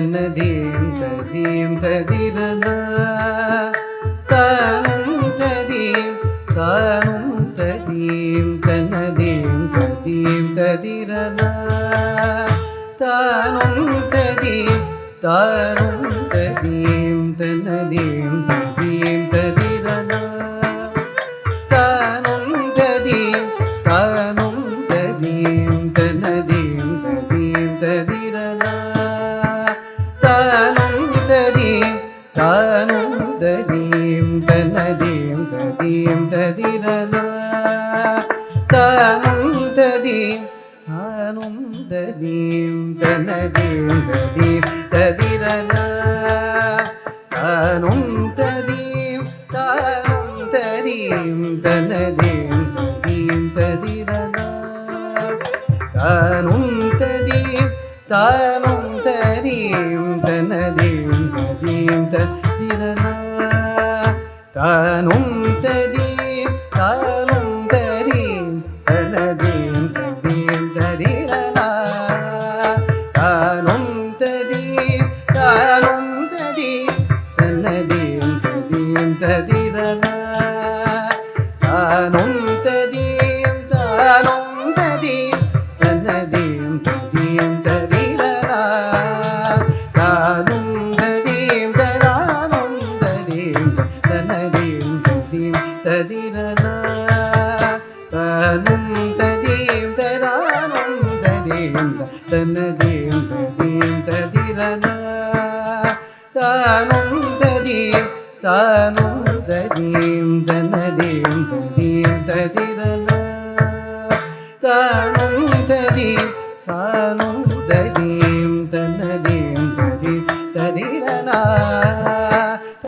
தனதீம் ததீம் ததிரனா தானும் ததீம் தானும் ததீம் தனதீம் ததீம் ததிரனா தானும் ததீம் தானும் ததீம் தனதீம் ததீம் ததிரனா தானும் ததீம் தானும் ததீம் தனதீம் ததீம் ததிரனா தானும் ததீம் தானும் ததீம் தனதீம் ததீம் ததிரனா தானும் ததீம் தானும் ததீம் தனதீம் ததீம் ததிரனா தானும் ததீம் தானும் ததீம் தனதீம் ததீம் ததிரனா தானும் ததீம் தானும் ததீம் தனதீம் ததீம் ததிரனா தானும் ததீம் தானும் ததீம் தனதீம் ததீம் ததிரனா தானும் ததீம் தானும் ததீம் தனதீம் ததீம் ததிரனா தானும் ததீம் தானும் ததீம் தனதீம் ததீம் ததிரனா தானும் ததீம் தானும் ததீம் தனதீம் ததீம் ததிரனா தானும் ததீம் தானும் ததீம் தனதீம் ததீம் ததிரனா தானும் ததீம் தானும் ததீம் தனதீம் ததீம் ததிரனா தானும் ததீம் தானும் ததீம் தனதீம் ததீம் ததிரனா